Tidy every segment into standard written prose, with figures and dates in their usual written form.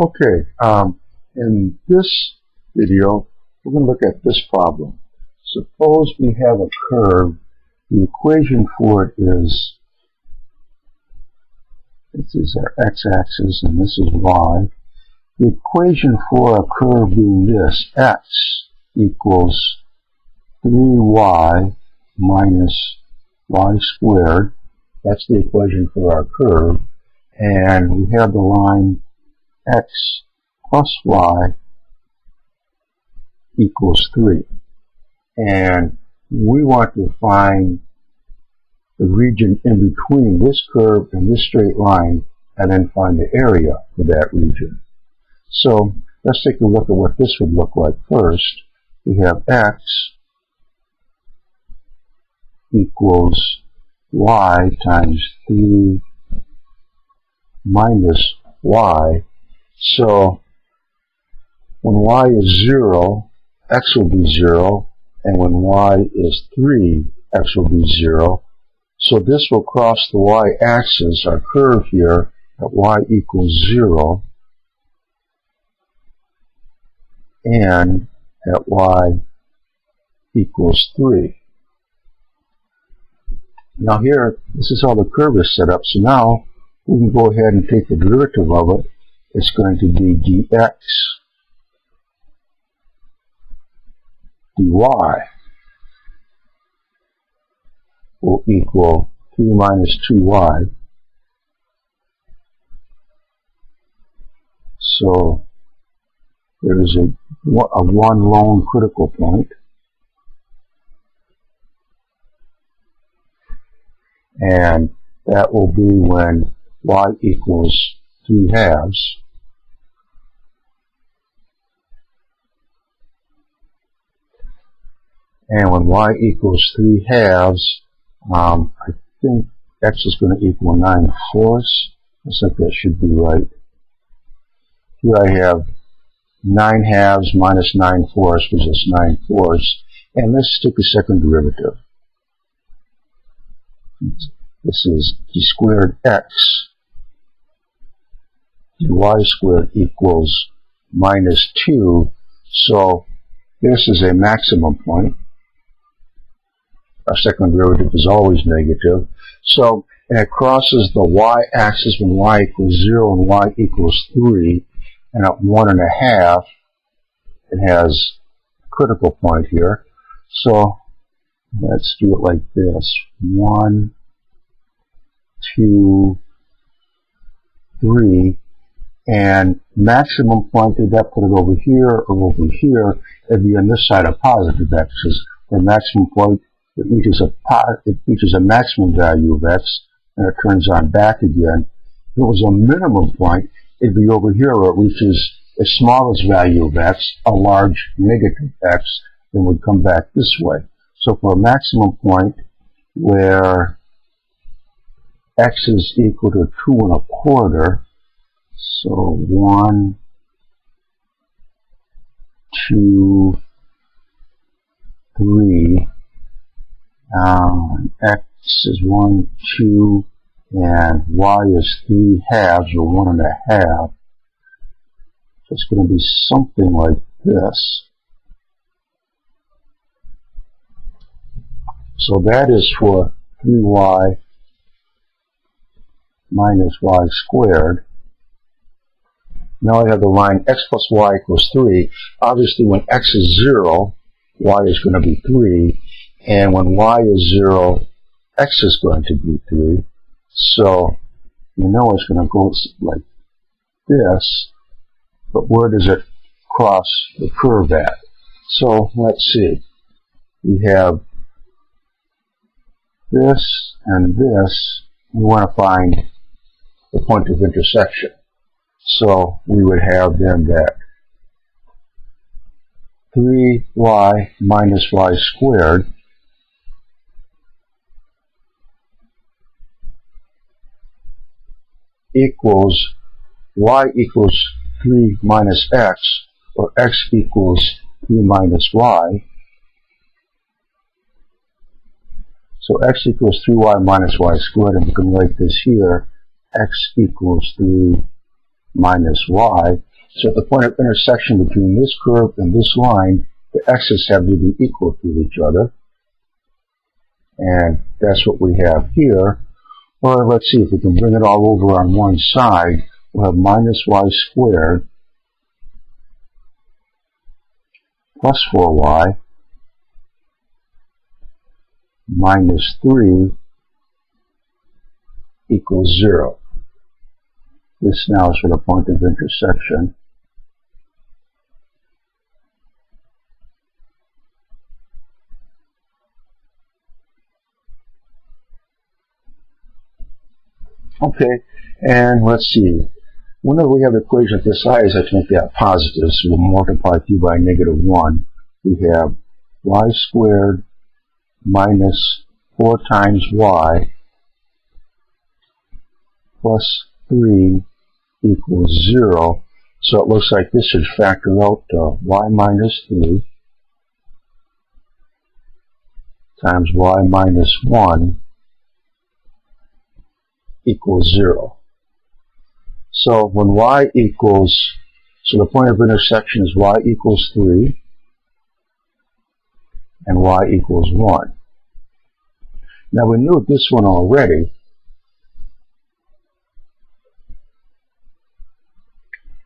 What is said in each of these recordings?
Okay, in this video, we're going to look at this problem. Suppose we have a curve. The equation for it is, this is our x-axis and this is y. The equation for a curve being this, x equals 3y minus y squared. That's the equation for our curve. And we have the line x plus y equals 3. And we want to find the region in between this curve and this straight line, and then find the area for that region. So let's take a look at what this would look like first. We have x equals y times 3 minus y. So when y is 0, x will be 0, and when y is 3, x will be 0. So this will cross the y-axis, our curve here, at y equals 0, and at y equals 3. Now here, this is how the curve is set up. So now we can go ahead and take the derivative of it. It's going to be dx dy will equal 3 minus 2y. So there is a one lone critical point. And that will be when y equals 3 halves. And when y equals 3 halves, I think x is going to equal 9/4. Looks like that should be right. Here I have 9 halves minus 9/4, which is 9/4. And let's take a second derivative. This is d squared x dy squared equals minus 2. So this is a maximum point. Our second derivative is always negative. So it crosses the y-axis when y equals 0 and y equals 3. And at 1.5, it has a critical point here. So let's do it like this. 1, 2, 3. And maximum point, did that put it over here or over here? It'd be on this side of positive x's. The maximum point, it reaches a maximum value of x, and it turns on back again. If it was a minimum point, it'd be over here where it reaches the smallest value of x, a large negative x, then would come back this way. So for a maximum point where x is equal to 2.25, so 1, 2, 3, x is 1, 2, and y is 3 halves, or 1.5. So it's going to be something like this. So that is for 3y minus y squared. Now I have the line x plus y equals 3. Obviously when x is 0, y is going to be 3. And when y is 0, x is going to be 3. So you know it's going to go like this. But where does it cross the curve at? So let's see. We have this and this. We want to find the point of intersection. So we would have then that 3y minus y squared equals y equals 3 minus x, or x equals 3 minus y. So x equals 3y minus y squared, and we can write this here, x equals 3 minus y. So at the point of intersection between this curve and this line, the x's have to be equal to each other. And that's what we have here. Or let's see if we can bring it all over on one side. We'll have minus y squared plus 4y minus 3 equals 0. This now is for the point of intersection. Okay, and let's see. Whenever we have equations this size, I think that positive, so we'll multiply through by negative 1. We have y squared minus 4 times y plus 3 equals 0. So it looks like this should factor out to y minus 3 times y minus 1 equals 0. So when y equals, so the point of intersection is y equals 3 and y equals 1. Now we knew this one already.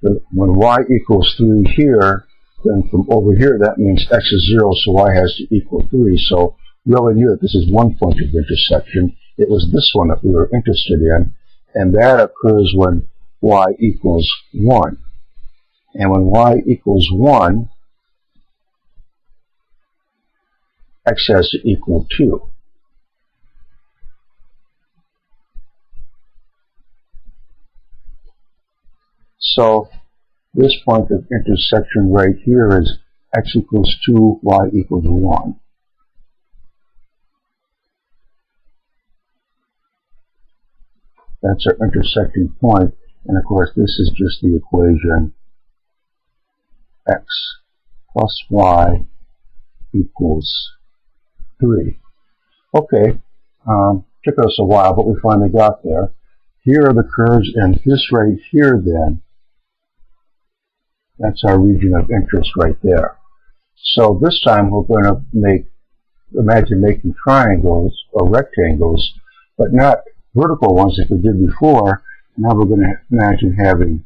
But when y equals 3 here, then from over here that means x is 0, so y has to equal 3. So we already knew that this is one point of intersection. It was this one that we were interested in, and that occurs when y equals 1. And when y equals 1, x has to equal 2. So this point of intersection right here is x equals 2, y equals 1. That's our intersecting point, and of course this is just the equation x plus y equals 3. Okay, took us a while, but we finally got there. Here are the curves, and this right here then, that's our region of interest right there. So this time we're going to imagine making triangles or rectangles, but not vertical ones like we did before. Now we're going to imagine having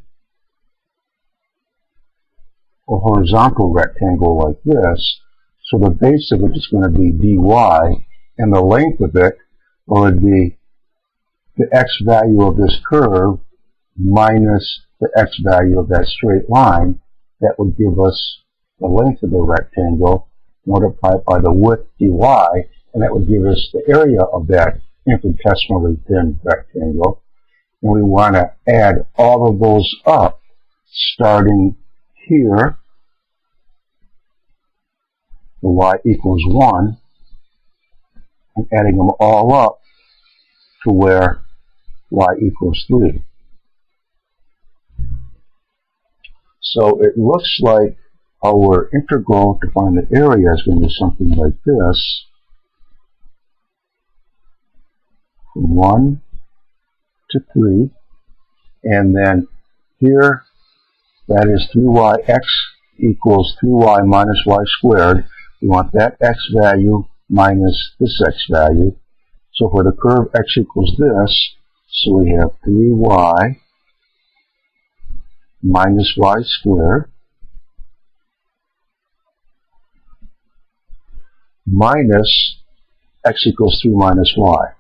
a horizontal rectangle like this. So the base of it is going to be dy, and the length of it would be the x value of this curve minus the x value of that straight line. That would give us the length of the rectangle multiplied by the width dy, and that would give us the area of that infinitesimally thin rectangle. And we want to add all of those up, starting here, the y equals 1, and adding them all up to where y equals 3. So it looks like our integral to find the area is going to be something like this. From 1 to 3. And then here, that is 3yx equals 3y minus y squared. We want that x value minus this x value. So for the curve x equals this, so we have 3y minus y squared minus x equals 3 minus y.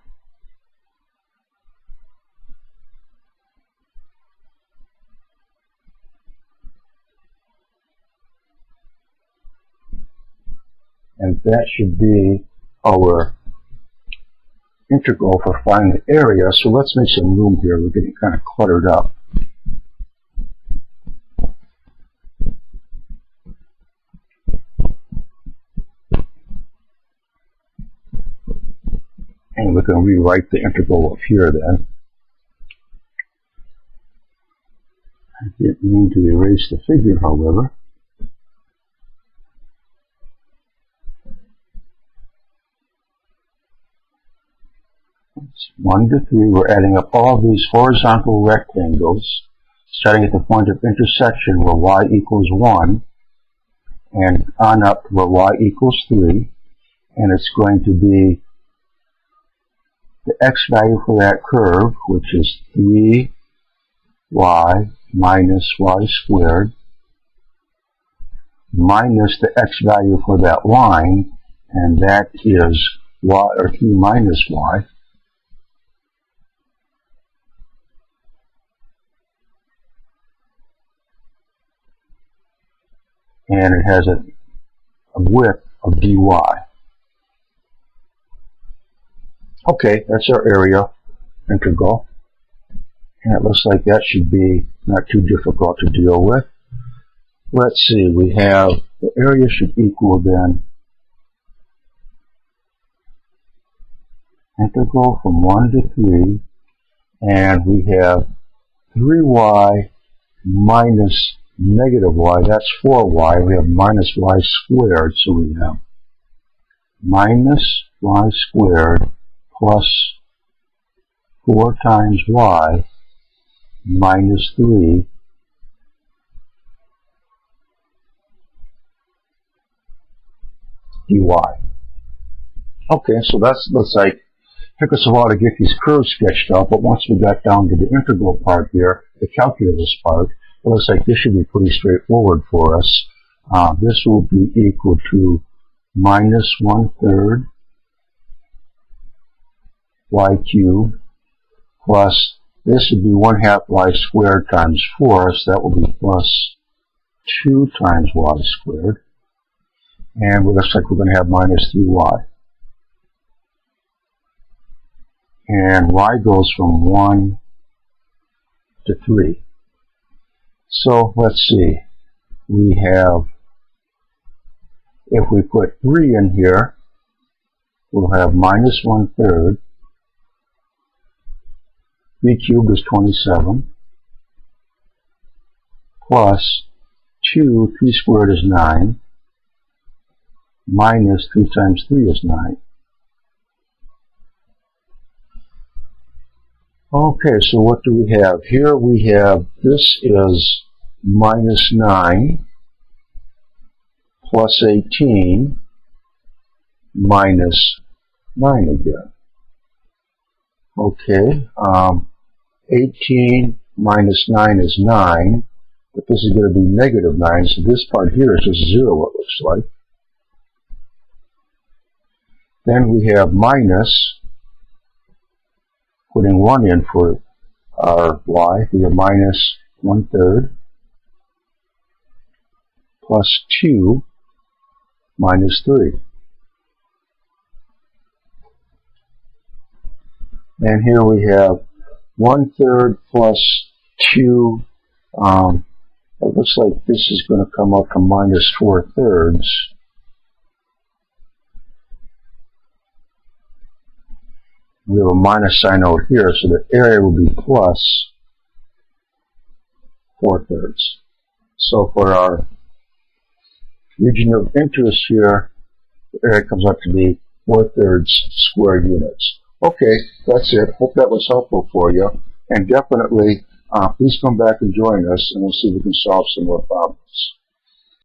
And that should be our integral for finding the area. So let's make some room here. We're getting kind of cluttered up. And we can rewrite the integral up here then. I didn't mean to erase the figure, however. It's 1 to 3. We're adding up all these horizontal rectangles, starting at the point of intersection where y equals 1, and on up to where y equals 3, and it's going to be the x value for that curve, which is 3y minus y squared, minus the x value for that line, and that is y, or 3 minus y. And it has a width of dy. Okay, that's our area integral. And it looks like that should be not too difficult to deal with. Let's see, we have the area should equal then integral from 1 to 3, and we have 3y minus negative y, that's 4y. We have minus y squared, so we have minus y squared plus 4 times y minus 3 dy. Okay, so that's looks like took us a while to get these curves sketched out, but once we got down to the integral part here, the calculus part, it looks like this should be pretty straightforward for us. This will be equal to minus 1/3 y cubed plus this would be 1/2 y squared times 4, so that will be plus 2 times y squared. And it looks like we're going to have minus 3y. And y goes from 1 to 3. So let's see. We have, if we put 3 in here, we'll have minus 1/3. 3 cubed is 27. Plus 2, 3 squared is 9. Minus 3 times 3 is 9. Okay, so what do we have? Here we have, this is minus 9 plus 18 minus 9 again. Okay, 18 minus 9 is 9, but this is going to be negative 9, so this part here is just 0, it looks like. Then we have minus, putting 1 in for our y, we have minus 1/3 plus 2 minus 3. And here we have 1/3 plus 2. It looks like this is going to come up to minus 4/3. We have a minus sign out here, so the area will be plus 4/3. So for our region of interest here, the area comes up to be 4/3 square units. Okay, that's it. Hope that was helpful for you. And definitely, please come back and join us, and we'll see if we can solve some more problems.